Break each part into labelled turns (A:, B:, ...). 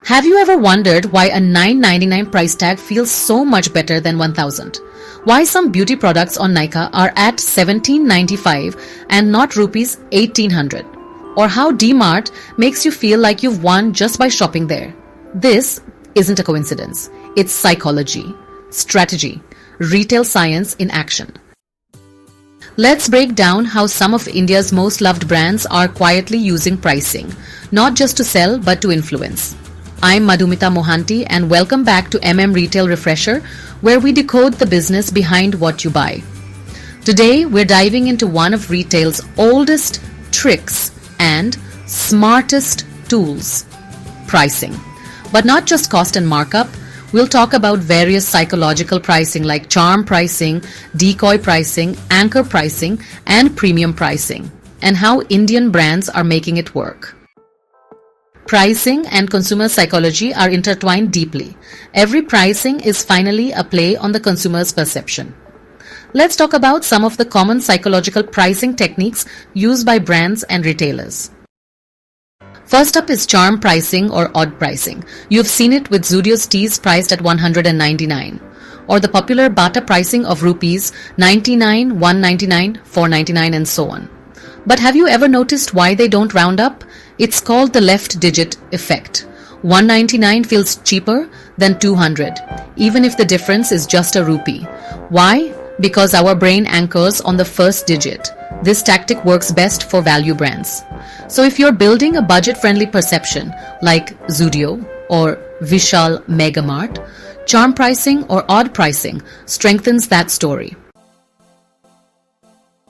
A: Have you ever wondered why a $9.99 price tag feels so much better than $1,000? Why some beauty products on Nykaa are at $17.95 and not rupees 1,800? Or how DMart makes you feel like you've won just by shopping there? This isn't a coincidence. It's psychology, strategy, retail science in action. Let's break down how some of India's most loved brands are quietly using pricing, not just to sell but to influence. I'm Madhumita Mohanty and welcome back to Retail Refresher, where we decode the business behind what you buy. Today, we're diving into one of retail's oldest tricks and smartest tools: pricing. But not just cost and markup. We'll talk about various psychological pricing like charm pricing, decoy pricing, anchor pricing, and premium pricing, and how Indian brands are making it work. Pricing and consumer psychology are intertwined deeply. Every pricing is finally a play on the consumer's perception. Let's talk about some of the common psychological pricing techniques used by brands and retailers. First up is charm pricing or odd pricing. You've seen it with Zudio's teas priced at $199, or the popular Bata pricing of rupees 99, 199, 499 and so on. But have you ever noticed why they don't round up? It's called the left digit effect. 199 feels cheaper than 200, even if the difference is just a rupee. Why? Because our brain anchors on the first digit. This tactic works best for value brands. So if you're building a budget-friendly perception like Zudio or Vishal Megamart, charm pricing or odd pricing strengthens that story.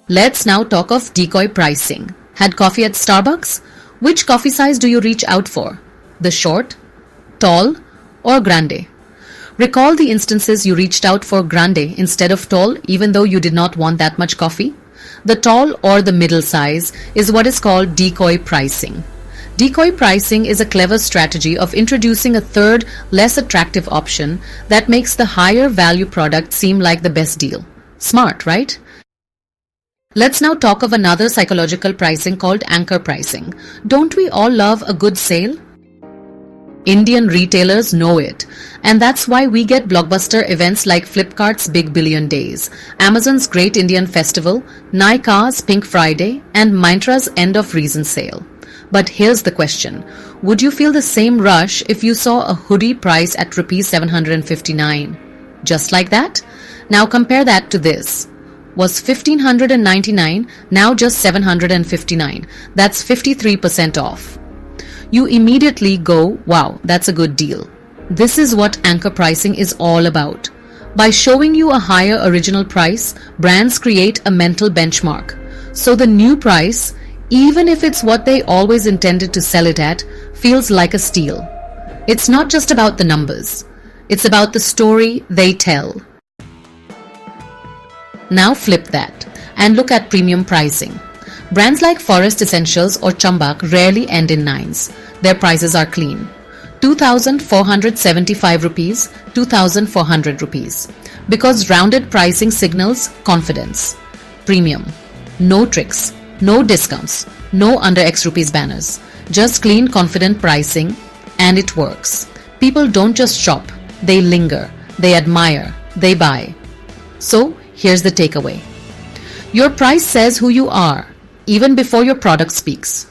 A: Let's now talk of decoy pricing. Had coffee at Starbucks? Which coffee size do you reach out for? The short, tall, or grande? Recall the instances you reached out for grande instead of tall, even though you did not want that much coffee. The tall or the middle size is what is called decoy pricing. Decoy pricing is a clever strategy of introducing a third, less attractive option that makes the higher value product seem like the best deal. Smart, right? Let's now talk of another psychological pricing called anchor pricing. Don't we all love a good sale? Indian retailers know it, and that's why we get blockbuster events like Flipkart's Big Billion Days, Amazon's Great Indian Festival, Nykaa's Pink Friday, and Myntra's End of Reason sale. But here's the question: would you feel the same rush if you saw a hoodie price at rupees 759? Just like that? Now compare that to this. Was 1,599 now just 759? That's 53% off. You immediately go, wow, that's a good deal. This is what anchor pricing is all about. By showing you a higher original price, brands create a mental benchmark. So the new price, even if it's what they always intended to sell it at, feels like a steal. It's not just about the numbers. It's about the story they tell. Now flip that and look at premium pricing. Brands like Forest Essentials or Chambak rarely end in nines. Their prices are clean. 2,475 rupees, 2,400 rupees. Because rounded pricing signals confidence. Premium. No tricks, no discounts, no under X rupees banners. Just clean, confident pricing, and it works. People don't just shop, they linger, they admire, they buy. So, here's the takeaway. Your price says who you are, even before your product speaks.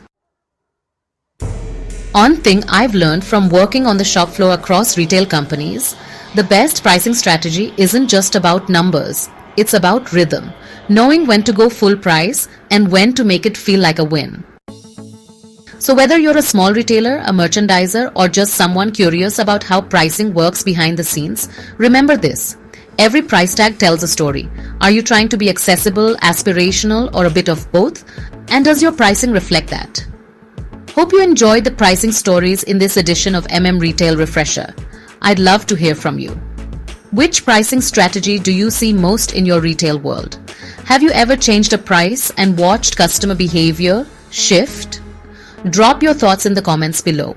A: One thing I've learned from working on the shop floor across retail companies: the best pricing strategy isn't just about numbers, it's about rhythm, knowing when to go full price and when to make it feel like a win. So whether you're a small retailer, a merchandiser, or just someone curious about how pricing works behind the scenes, remember this. Every price tag tells a story. Are you trying to be accessible, aspirational, or a bit of both? And does your pricing reflect that? Hope you enjoyed the pricing stories in this edition of Retail Refresher. I'd love to hear from you. Which pricing strategy do you see most in your retail world? Have you ever changed a price and watched customer behavior shift? Drop your thoughts in the comments below.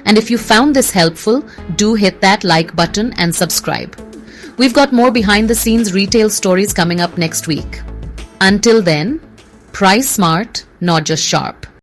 A: And if you found this helpful, do hit that like button and subscribe. We've got more behind-the-scenes retail stories coming up next week. Until then, price smart, not just sharp.